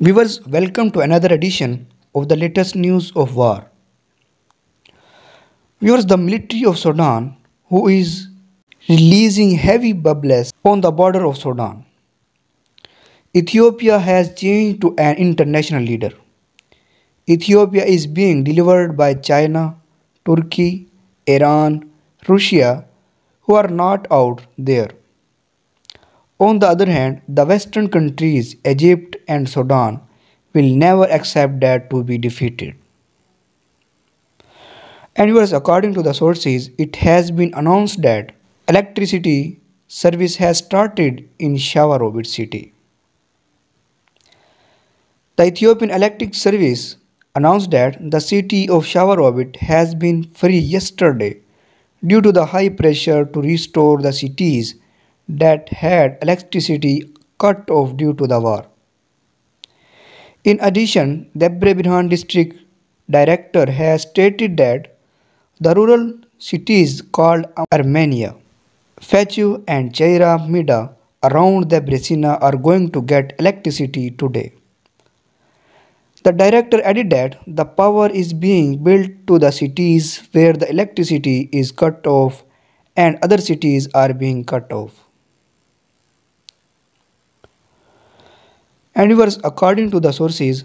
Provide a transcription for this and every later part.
Viewers, welcome to another edition of the latest news of war. Viewers, the military of Sudan, who is releasing heavy bubbles on the border of Sudan. Ethiopia has changed to an international leader. Ethiopia is being delivered by China, Turkey, Iran, Russia, who are not out there. On the other hand, the Western countries, Egypt and Sudan, will never accept that to be defeated. And viewers, according to the sources, it has been announced that electricity service has started in Shawarobit city. The Ethiopian Electric Service announced that the city of Shawarobit has been free yesterday due to the high pressure to restore the cities that had electricity cut off due to the war. In addition, Debre Birhan district director has stated that the rural cities called Armenia, Fechu and Cheira Mida around Debrecina are going to get electricity today. The director added that the power is being built to the cities where the electricity is cut off and other cities are being cut off. And viewers, according to the sources,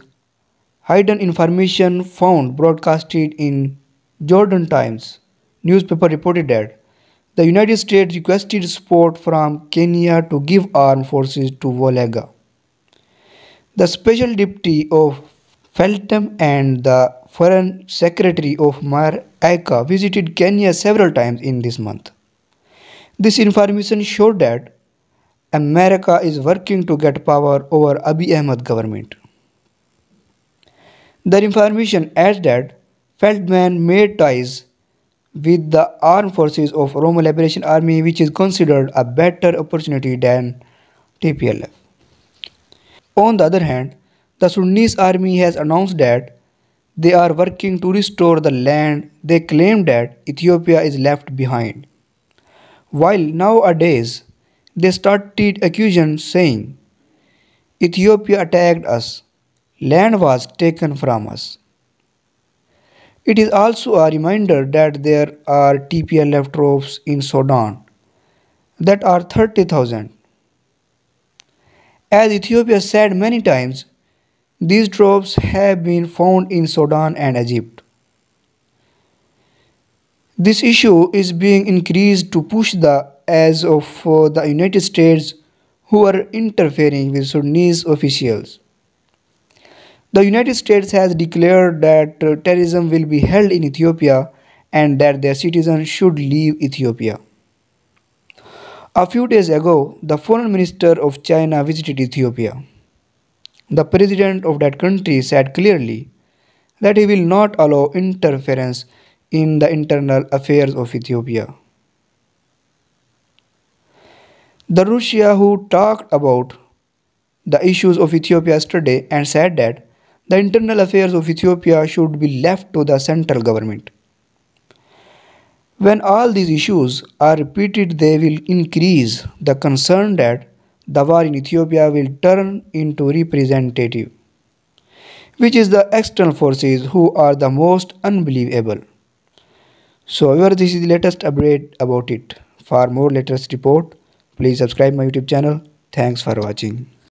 hidden information found broadcasted in Jordan Times newspaper reported that the United States requested support from Kenya to give armed forces to Volga. The Special Deputy of Feltham and the Foreign Secretary of Mar Aika visited Kenya several times in this month. This information showed that America is working to get power over Abiy Ahmed government. The information adds that Feldman made ties with the armed forces of Oromo Liberation Army, which is considered a better opportunity than TPLF. On the other hand, the Sudanese army has announced that they are working to restore the land they claim that Ethiopia is left behind. While nowadays they started accusing saying, Ethiopia attacked us, land was taken from us. It is also a reminder that there are TPLF troops in Sudan that are 30,000. As Ethiopia said many times, these troops have been found in Sudan and Egypt. This issue is being increased to push the as of the United States who are interfering with Sudanese officials. The United States has declared that terrorism will be held in Ethiopia and that their citizens should leave Ethiopia. A few days ago, the foreign minister of China visited Ethiopia. The president of that country said clearly that he will not allow interference in the internal affairs of Ethiopia. The Russia who talked about the issues of Ethiopia yesterday and said that the internal affairs of Ethiopia should be left to the central government. When all these issues are repeated, they will increase the concern that the war in Ethiopia will turn into representative, which is the external forces who are the most unbelievable. So, this is the latest update about it. For more latest report, please subscribe my YouTube channel. Thanks for watching.